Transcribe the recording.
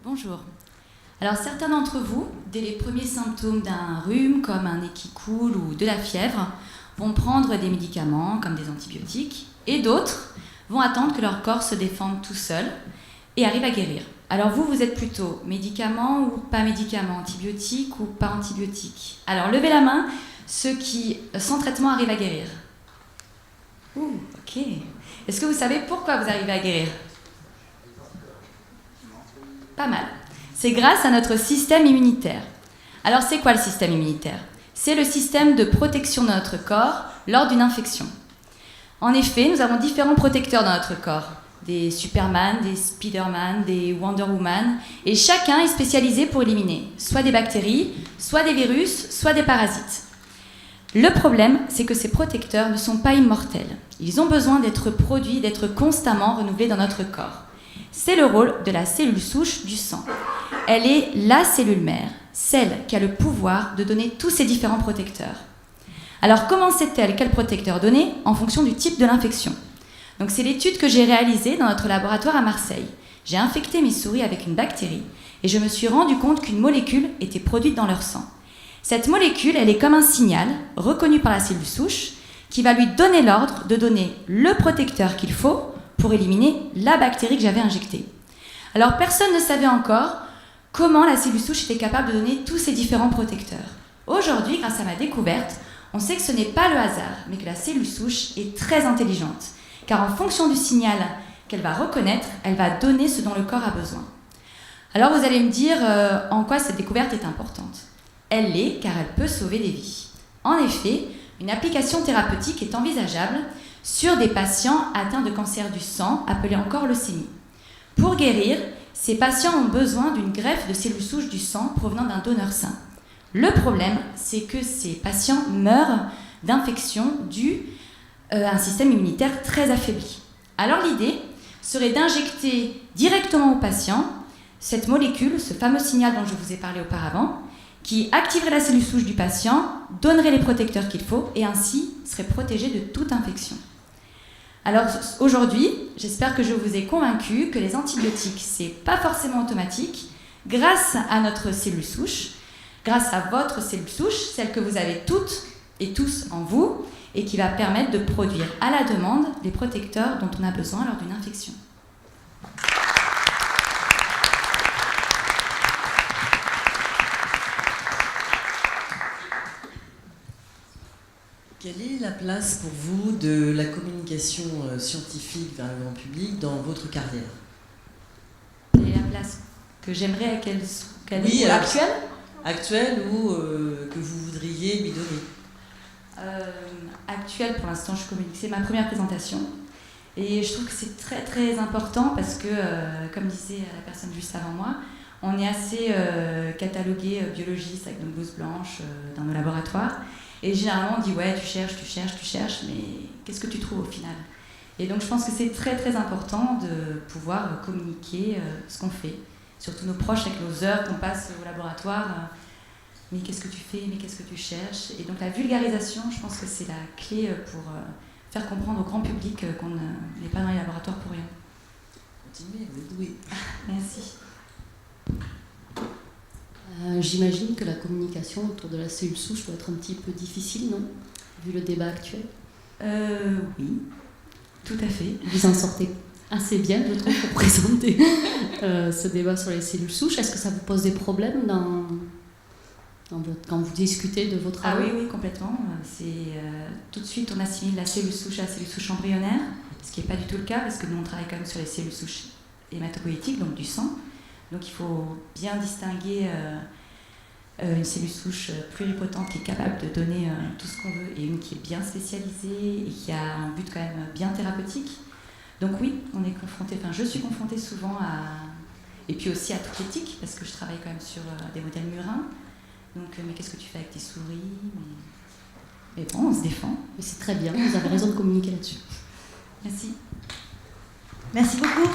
Bonjour. Alors certains d'entre vous, dès les premiers symptômes d'un rhume, comme un nez qui coule ou de la fièvre, vont prendre des médicaments comme des antibiotiques, et d'autres vont attendre que leur corps se défende tout seul et arrive à guérir. Alors vous êtes plutôt médicaments ou pas médicaments, antibiotiques ou pas antibiotiques? Alors levez la main, ceux qui, sans traitement, arrivent à guérir. Ouh, ok. Est-ce que vous savez pourquoi vous arrivez à guérir? Pas mal. C'est grâce à notre système immunitaire. Alors c'est quoi le système immunitaire? C'est le système de protection de notre corps lors d'une infection. En effet, nous avons différents protecteurs dans notre corps. Des Superman, des Spiderman, des Wonder Woman. Et chacun est spécialisé pour éliminer soit des bactéries, soit des virus, soit des parasites. Le problème, c'est que ces protecteurs ne sont pas immortels. Ils ont besoin d'être produits, d'être constamment renouvelés dans notre corps. C'est le rôle de la cellule souche du sang. Elle est la cellule mère, celle qui a le pouvoir de donner tous ces différents protecteurs. Alors comment sait-elle quel protecteur donner? En fonction du type de l'infection. Donc c'est l'étude que j'ai réalisée dans notre laboratoire à Marseille. J'ai infecté mes souris avec une bactérie et je me suis rendu compte qu'une molécule était produite dans leur sang. Cette molécule, elle est comme un signal reconnu par la cellule souche qui va lui donner l'ordre de donner le protecteur qu'il faut pour éliminer la bactérie que j'avais injectée. Alors personne ne savait encore comment la cellule souche était capable de donner tous ces différents protecteurs. Aujourd'hui, grâce à ma découverte, on sait que ce n'est pas le hasard, mais que la cellule souche est très intelligente, car en fonction du signal qu'elle va reconnaître, elle va donner ce dont le corps a besoin. Alors vous allez me dire en quoi cette découverte est importante. Elle l'est car elle peut sauver des vies. En effet, une application thérapeutique est envisageable sur des patients atteints de cancer du sang, appelé encore leucémie. Pour guérir, ces patients ont besoin d'une greffe de cellules souches du sang provenant d'un donneur sain. Le problème, c'est que ces patients meurent d'infections dues à un système immunitaire très affaibli. Alors l'idée serait d'injecter directement au patient cette molécule, ce fameux signal dont je vous ai parlé auparavant, qui activerait la cellule souche du patient, donnerait les protecteurs qu'il faut et ainsi serait protégé de toute infection. Alors aujourd'hui, j'espère que je vous ai convaincu que les antibiotiques, c'est pas forcément automatique. Grâce à notre cellule souche, grâce à votre cellule souche, celle que vous avez toutes et tous en vous, et qui va permettre de produire à la demande les protecteurs dont on a besoin lors d'une infection. Quelle est la place pour vous de la communication scientifique vers le grand public dans votre carrière? Quelle est la place que j'aimerais qu'elle oui, est actuelle? Actuelle ou que vous voudriez lui donner? Actuelle, pour l'instant, je communique. C'est ma première présentation. Et je trouve que c'est très très important parce que, comme disait la personne juste avant moi, on est assez catalogué biologiste avec nos blouses blanches dans nos laboratoires. Et généralement, on dit ouais, tu cherches, mais qu'est-ce que tu trouves au final? Et donc, je pense que c'est très très important de pouvoir communiquer ce qu'on fait. Surtout nos proches, avec nos heures qu'on passe au laboratoire. Mais qu'est-ce que tu fais? Mais qu'est-ce que tu cherches? Et donc, la vulgarisation, je pense que c'est la clé pour faire comprendre au grand public qu'on n'est pas dans les laboratoires pour rien. Continuez, vous êtes doué. Merci. J'imagine que la communication autour de la cellule souche doit être un petit peu difficile, non? Vu le débat actuel. Oui, tout à fait. Vous en sortez assez bien, je trouve, pour présenter ce débat sur les cellules souches. Est-ce que ça vous pose des problèmes quand vous discutez de vos travaux? Ah oui, complètement. Tout de suite, on assimile la cellule souche à la cellule souche embryonnaire, ce qui n'est pas du tout le cas, parce que nous, on travaille quand même sur les cellules souches hématopoïétiques, donc du sang. Donc il faut bien distinguer une cellule souche pluripotente qui est capable de donner tout ce qu'on veut et une qui est bien spécialisée et qui a un but quand même bien thérapeutique. Donc oui, on est confronté, je suis confrontée souvent et puis aussi à toute l'éthique, parce que je travaille quand même sur des modèles murins. Donc mais qu'est-ce que tu fais avec tes souris? Mais bon, on se défend. Mais c'est très bien, vous avez raison de communiquer là-dessus. Merci. Merci beaucoup.